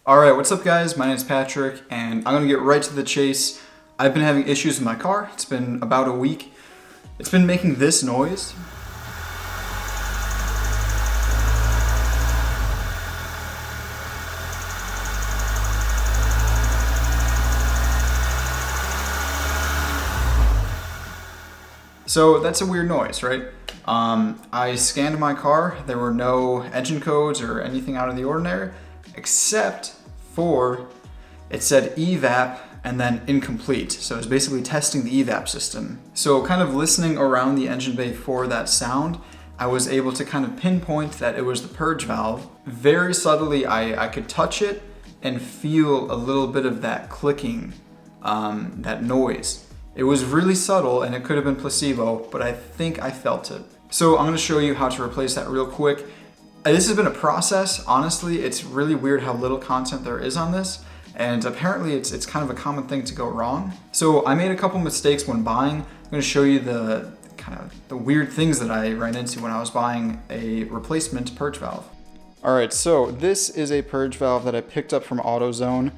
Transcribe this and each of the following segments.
Alright, what's up guys? My name is Patrick and I'm going to get right to the chase. I've been having issues with my car. It's been about a week. It's been making this noise. So that's a weird noise, right? I scanned my car. There were no engine codes or anything out of the ordinary, except for it said evap and then incomplete. So it was basically testing the evap system. So kind of listening around the engine bay for that sound, I was able to kind of pinpoint that it was the purge valve. Very subtly, I could touch it and feel a little bit of that clicking, that noise. It was really subtle and it could have been placebo, but I think I felt it. So I'm gonna show you how to replace that real quick. This has been a process. Honestly, it's really weird how little content there is on this, and apparently it's kind of a common thing to go wrong. So I made a couple mistakes when buying. I'm gonna show you the weird things that I ran into when I was buying a replacement purge valve. All right, so this is a purge valve that I picked up from AutoZone,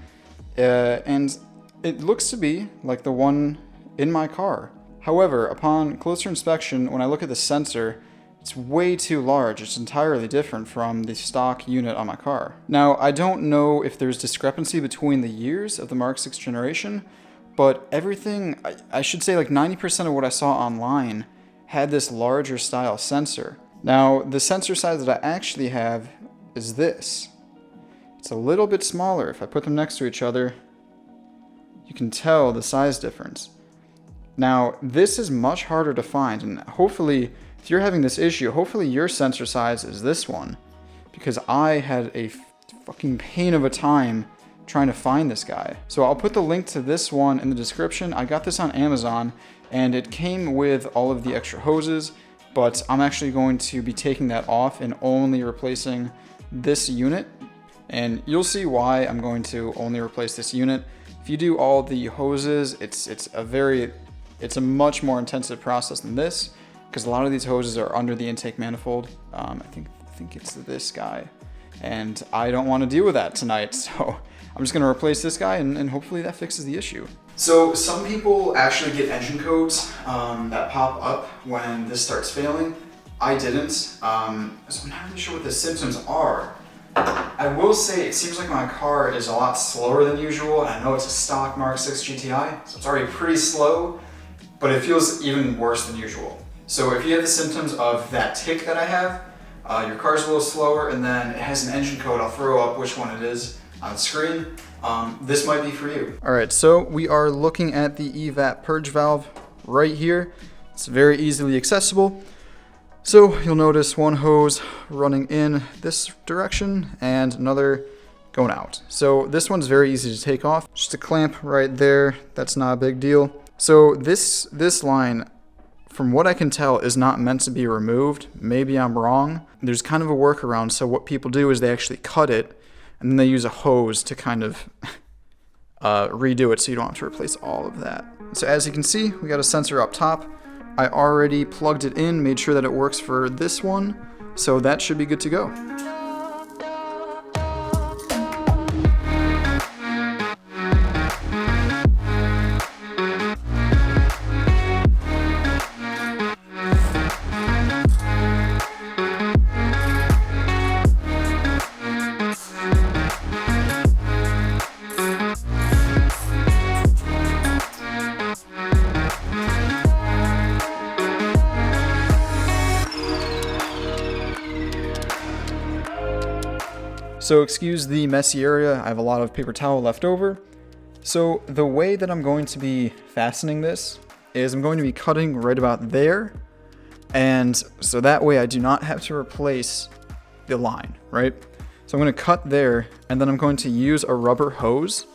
and it looks to be like the one in my car. However, upon closer inspection, when I look at the sensor, it's way too large. It's entirely different from the stock unit on my car. Now, I don't know if there's discrepancy between the years of the Mark 6 generation, but everything, I should say like 90% of what I saw online had this larger style sensor. Now, the sensor size that I actually have is this. It's a little bit smaller. If I put them next to each other, you can tell the size difference. Now, this is much harder to find, and hopefully, if you're having this issue, hopefully your sensor size is this one, because I had a fucking pain of a time trying to find this guy. So I'll put the link to this one in the description. I got this on Amazon, and it came with all of the extra hoses, but I'm actually going to be taking that off and only replacing this unit, and you'll see why I'm going to only replace this unit. If you do all the hoses, it's a much more intensive process than this, because a lot of these hoses are under the intake manifold. I think it's this guy, and I don't want to deal with that tonight, so I'm just going to replace this guy, and hopefully that fixes the issue. So some people actually get engine codes that pop up when this starts failing. I didn't, so I'm not really sure what the symptoms are. I will say it seems like my car is a lot slower than usual, and I know it's a stock Mark 6 GTI, so it's already pretty slow, but it feels even worse than usual. So if you have the symptoms of that tick that I have, your car's a little slower, and then it has an engine code, I'll throw up which one it is on the screen. This might be for you. All right, so we are looking at the evap purge valve right here. It's very easily accessible. So you'll notice one hose running in this direction and another going out. So this one's very easy to take off. Just a clamp right there. That's not a big deal. So this line, from what I can tell, is not meant to be removed. Maybe I'm wrong. There's kind of a workaround. So what people do is they actually cut it and then they use a hose to kind of redo it so you don't have to replace all of that. So as you can see, we got a sensor up top. I already plugged it in, made sure that it works for this one, so that should be good to go. So excuse the messy area, I have a lot of paper towel left over. So the way that I'm going to be fastening this is I'm going to be cutting right about there. And so that way I do not have to replace the line, right? So I'm going to cut there, and then I'm going to use a rubber hose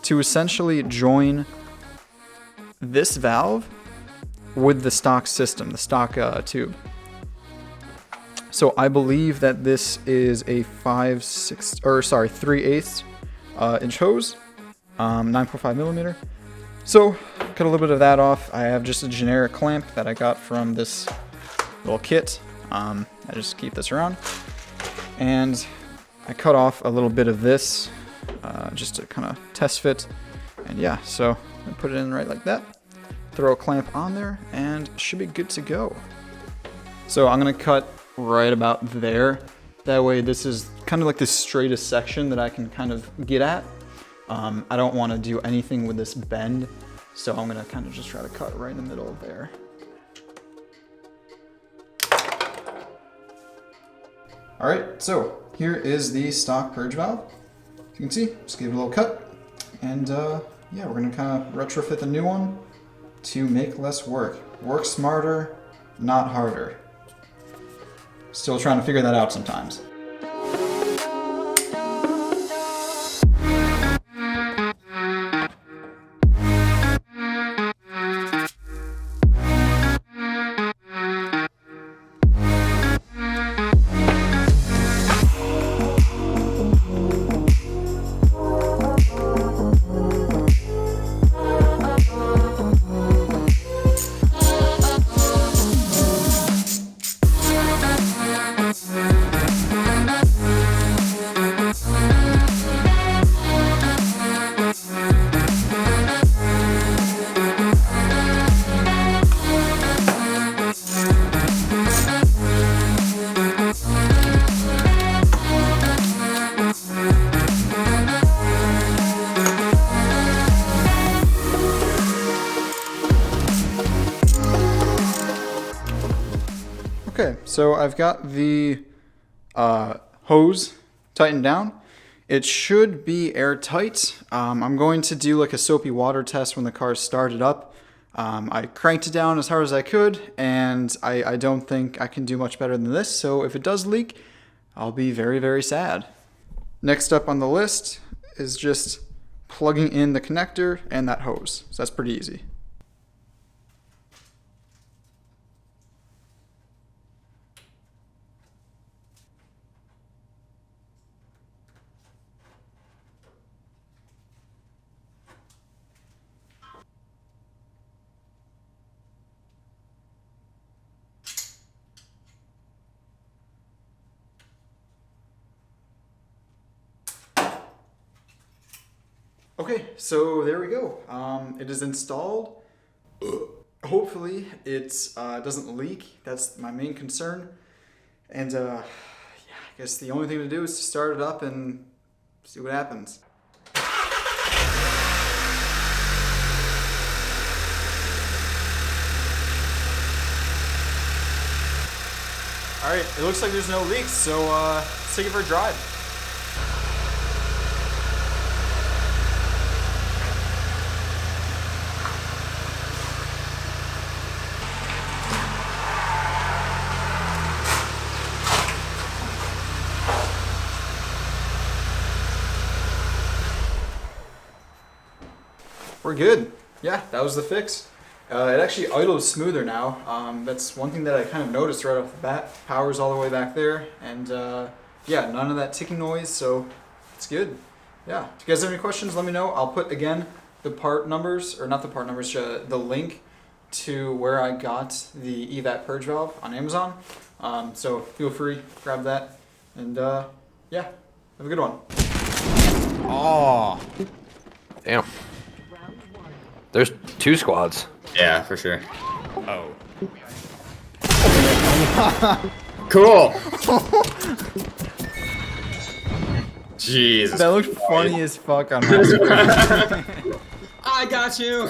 to essentially join this valve with the stock system, the stock tube. So I believe that this is a 3/8 inch hose, 9.5 millimeter. So cut a little bit of that off. I have just a generic clamp that I got from this little kit. I just keep this around, and I cut off a little bit of this just to kind of test fit. And yeah, so I put it in right like that. Throw a clamp on there and it should be good to go. So I'm gonna cut right about there. That way this is kind of like the straightest section that I can kind of get at. I don't want to do anything with this bend, so I'm gonna kind of just try to cut right in the middle of there. All right, so here is the stock purge valve. As you can see, just give it a little cut. And yeah, we're gonna kind of retrofit the new one to make less work. Work smarter, not harder. Still trying to figure that out sometimes. Okay, so I've got the hose tightened down. It should be airtight. I'm going to do like a soapy water test when the car started up. I cranked it down as hard as I could, and I don't think I can do much better than this. So if it does leak, I'll be very, very sad. Next up on the list is just plugging in the connector and that hose. So that's pretty easy. Okay, so there we go. It is installed. Hopefully it doesn't leak. That's my main concern. And yeah, I guess the only thing to do is to start it up and see what happens. All right, it looks like there's no leaks, so let's take it for a drive. We're good. Yeah, that was the fix. It actually idles smoother now. That's one thing that I kind of noticed right off the bat. Power's all the way back there, and yeah, none of that ticking noise, so it's good. Yeah, if you guys have any questions, let me know. I'll put, again, the part numbers, or not the part numbers, the link to where I got the Evap Purge valve on Amazon. So feel free, grab that, and yeah, have a good one. Oh, Damn. There's 2 squads. yeah, for sure. Oh. Cool. Jesus. That looked funny as fuck on my screen. I got you.